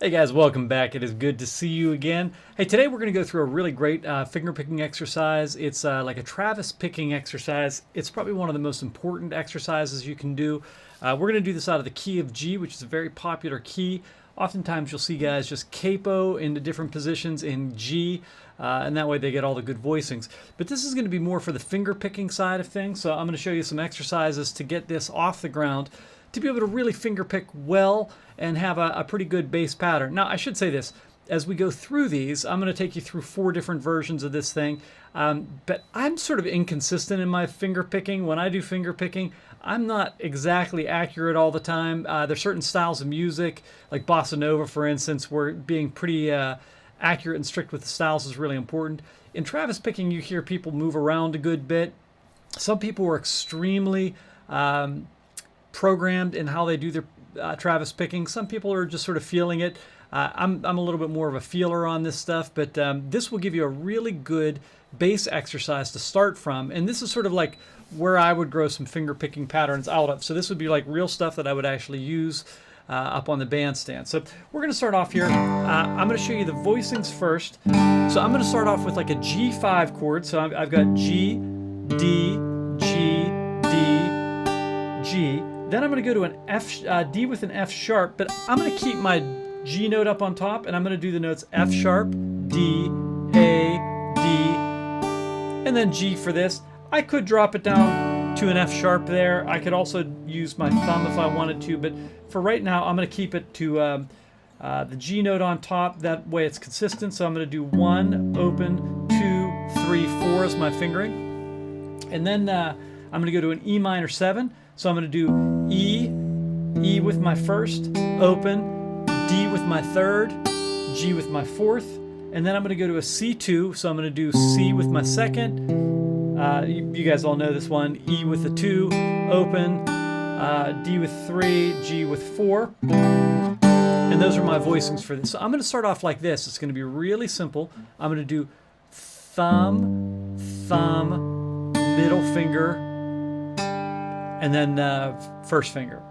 Hey guys, welcome back. It is good to see you again. Hey, today we're going to go through a really great finger picking exercise. It's like a Travis picking exercise. It's probably one of the most important exercises you can do. We're going to do this out of the key of G, which is a very popular key. Oftentimes you'll see guys just capo into different positions in G, and that way they get all the good voicings. But this is going to be more for the finger picking side of things, so I'm going to show you some exercises to get this off the ground to be able to really finger pick well and have a pretty good bass pattern. Now, I should say this. As we go through these, I'm going to take you through 4 different versions of this thing. But I'm sort of inconsistent in my finger picking. When I do finger picking, I'm not exactly accurate all the time. There's certain styles of music, like bossa nova, for instance, where being pretty accurate and strict with the styles is really important. In Travis picking, you hear people move around a good bit. Some people are extremely programmed in how they do their Travis picking. Some people are just sort of feeling it. I'm a little bit more of a feeler on this stuff, but this will give you a really good bass exercise to start from. And this is sort of like where I would grow some finger picking patterns out of. So this would be like real stuff that I would actually use up on the bandstand. So we're going to start off here. I'm going to show you the voicings first. So I'm going to start off with like a G5 chord. So I've got G, D, G, D, G. Then I'm going to go to an F, D with an F sharp, but I'm going to keep my G note up on top, and I'm going to do the notes F sharp, D, A, D, and then G for this. I could drop it down to an F sharp there. I could also use my thumb if I wanted to, but for right now, I'm going to keep it to the G note on top. That way it's consistent. So I'm going to do 1, open, 2, 3, 4 as my fingering. And then I'm going to go to an E minor 7. So I'm going to do E with my first, open, D with my third, G with my fourth, and then I'm going to go to a C2. So I'm going to do C with my second. You guys all know this one. E with the 2, open, D with 3, G with 4. And those are my voicings for this. So I'm going to start off like this. It's going to be really simple. I'm going to do thumb, thumb, middle finger, and then first finger.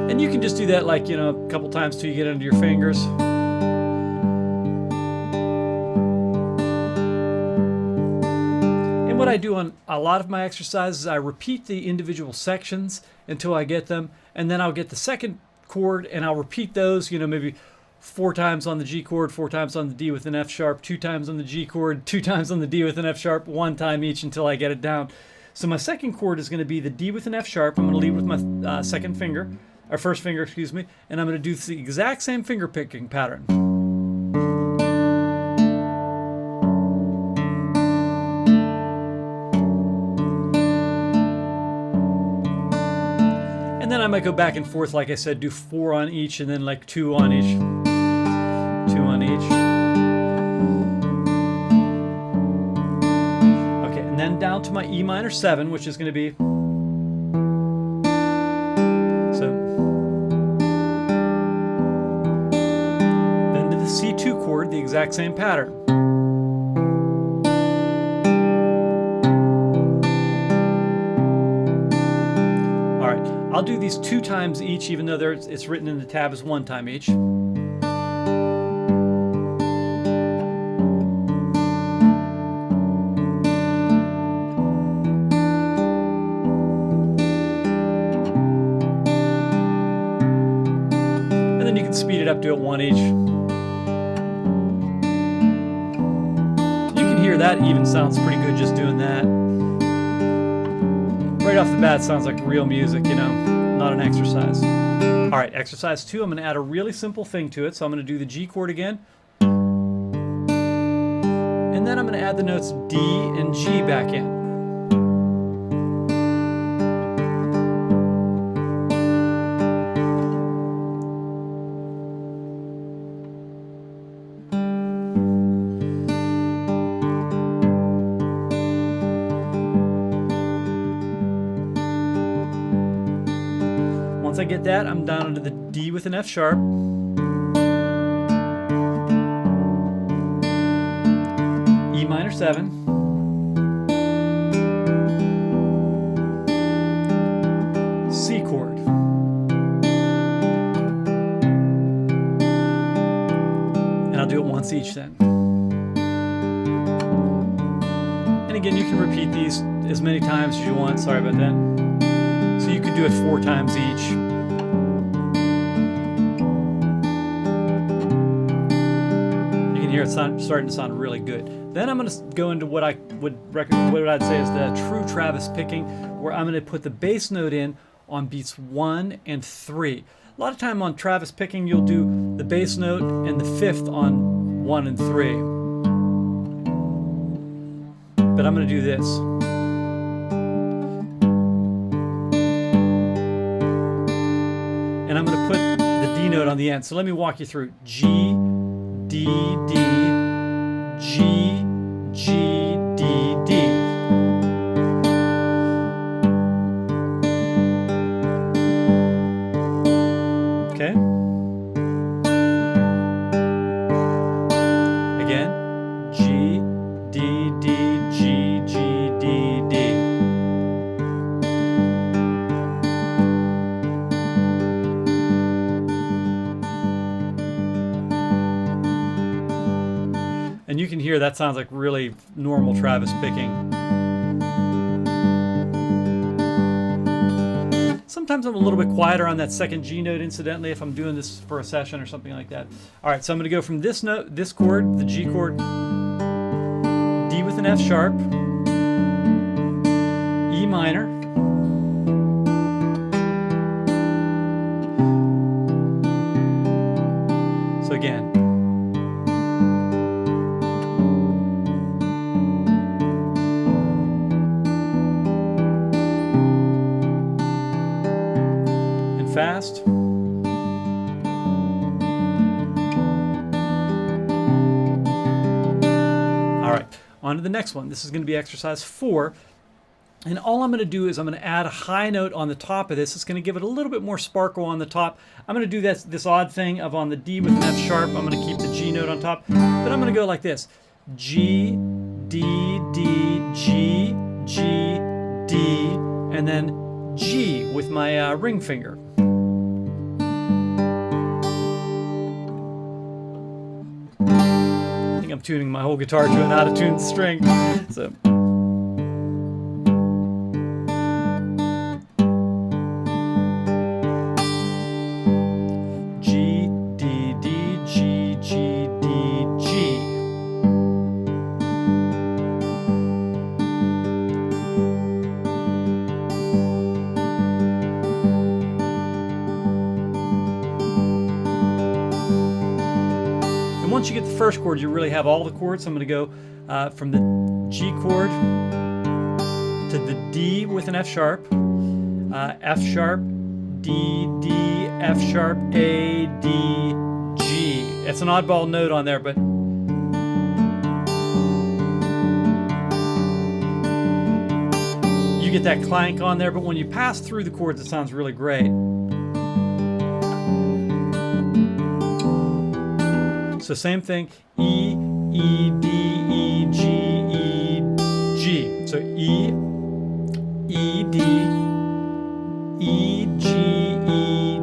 And you can just do that like, a couple times till you get under your fingers. And what I do on a lot of my exercises, I repeat the individual sections until I get them, and then I'll get the second chord and I'll repeat those, maybe 4 times on the G chord, 4 times on the D with an F sharp, 2 times on the G chord, 2 times on the D with an F sharp, 1 time each until I get it down. So my second chord is going to be the D with an F sharp. I'm going to lead with my second finger, or first finger, excuse me, and I'm going to do the exact same finger picking pattern. And then I might go back and forth, like I said, do 4 on each, and then like 2 on each. 2 on each. Okay, and then down to my E minor 7, which is going to be. So. Then to the C2 chord, the exact same pattern. I'll do these 2 times each, even though it's written in the tab as 1 time each. And then you can speed it up to 1 each. You can hear that even sounds pretty good just doing that. Right off the bat, sounds like real music, not an exercise. All right, exercise 2, I'm going to add a really simple thing to it. So I'm going to do the G chord again. And then I'm going to add the notes D and G back in. Once I get that, I'm down into the D with an F sharp. E minor 7. do it once each then. And again, you can repeat these as many times as you want. Sorry about that. So you could do it 4 times each. You can hear it starting to sound really good. Then I'm going to go into what I would recommend, what I'd say is the true Travis picking, where I'm going to put the bass note in on beats 1 and 3. A lot of time on Travis picking, you'll do the bass note and the 5th on 1 and 3. But I'm going to do this. And I'm going to put the D note on the end. So let me walk you through. G, D, D, G, G, D, D. Okay? Again. G, D, D, G, G, D, D. And you can hear that sounds like really normal Travis picking. Sometimes I'm a little bit quieter on that second G note, incidentally, if I'm doing this for a session or something like that. All right, so I'm going to go from this note, this chord, the G chord, D with an F sharp, E minor, so again, and fast. All right, on to the next one. This is going to be exercise 4. And all I'm going to do is I'm going to add a high note on the top of this. It's going to give it a little bit more sparkle on the top. I'm going to do this odd thing of on the D with an F sharp. I'm going to keep the G note on top. But I'm going to go like this. G, D, D, G, G, D, and then G with my ring finger. I think I'm tuning my whole guitar to an out-of-tune string. So. Once you get the first chord, you really have all the chords. So I'm going to go from the G chord to the D with an F sharp, F sharp, D, D, F sharp, A, D, G. It's an oddball note on there, but you get that clank on there. But when you pass through the chords, it sounds really great. So same thing, E, E, D, E, G, E, G. So E, E, D, E, G, E,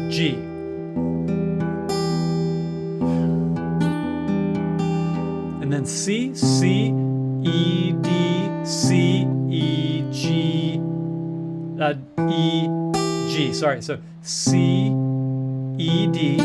G. And then C, C, E, D, C, E, G, E, G. Sorry, so C, E, D,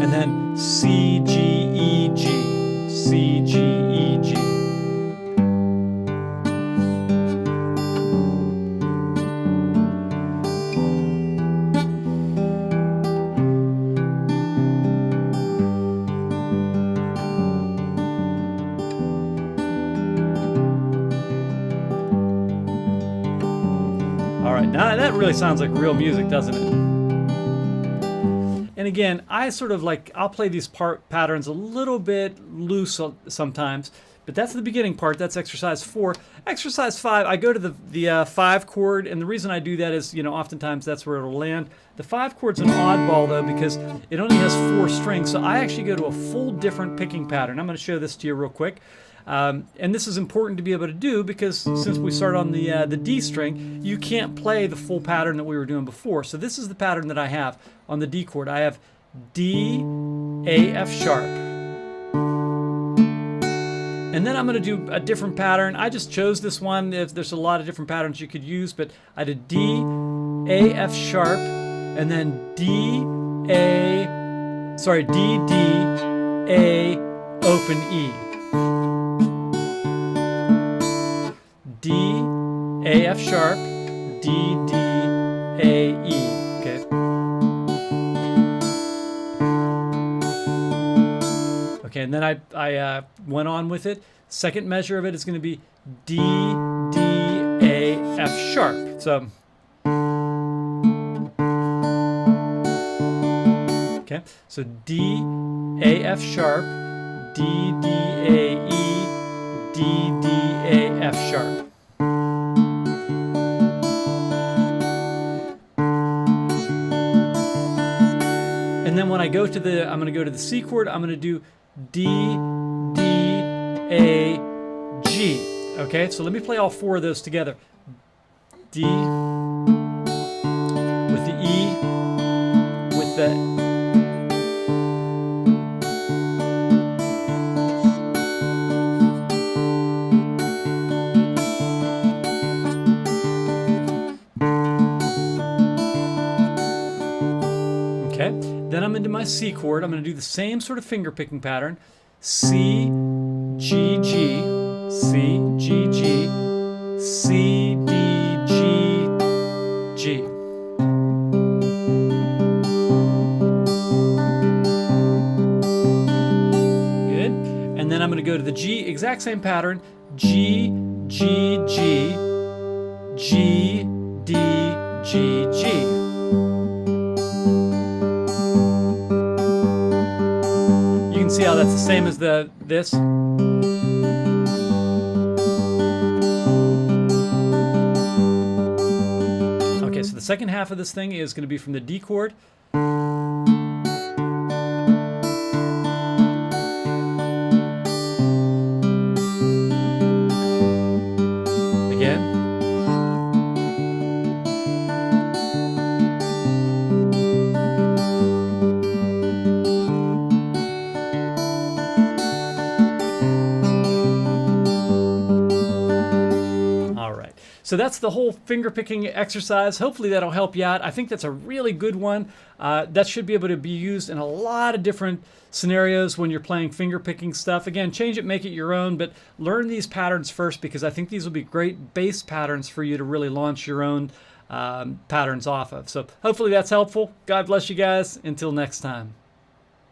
and then C, G, E, G, C, G, E, G. All right, now that really sounds like real music, doesn't it? And again, I sort of like, I'll play these patterns a little bit loose sometimes, but that's the beginning part. That's exercise 4. Exercise 5, I go to the 5 chord, and the reason I do that is, oftentimes that's where it'll land. The 5 chord's an oddball though, because it only has 4 strings, so I actually go to a full different picking pattern. I'm going to show this to you real quick. And this is important to be able to do because since we start on the D string, you can't play the full pattern that we were doing before. So this is the pattern that I have on the D chord. I have D, A, F sharp. And then I'm going to do a different pattern. I just chose this one. There's a lot of different patterns you could use, but I did D, A, F sharp, and then D, D, D, A, open E. D, A, F sharp, D, D, A, E. Okay. Okay, and then I went on with it. Second measure of it is going to be D, D, A, F sharp. So, okay, so D, A, F sharp, D, D, A, E, D, D, A, F sharp. And then when I go to the, I'm going to go to the C chord, I'm going to do D, D, A, G. Okay, so let me play all four of those together. D with the E, with the okay, then I'm into my C chord. I'm going to do the same sort of finger picking pattern. C, G, G, C, G, G, C, D, G, G. Good. And then I'm going to go to the G, exact same pattern. G, G, G, G, D, G, G. See how that's the same as this. Okay, so the second half of this thing is going to be from the D chord. Again. So that's the whole finger picking exercise. Hopefully that'll help you out. I think that's a really good one. That should be able to be used in a lot of different scenarios when you're playing finger picking stuff. Again, change it, make it your own, but learn these patterns first because I think these will be great base patterns for you to really launch your own patterns off of. So hopefully that's helpful. God bless you guys. Until next time.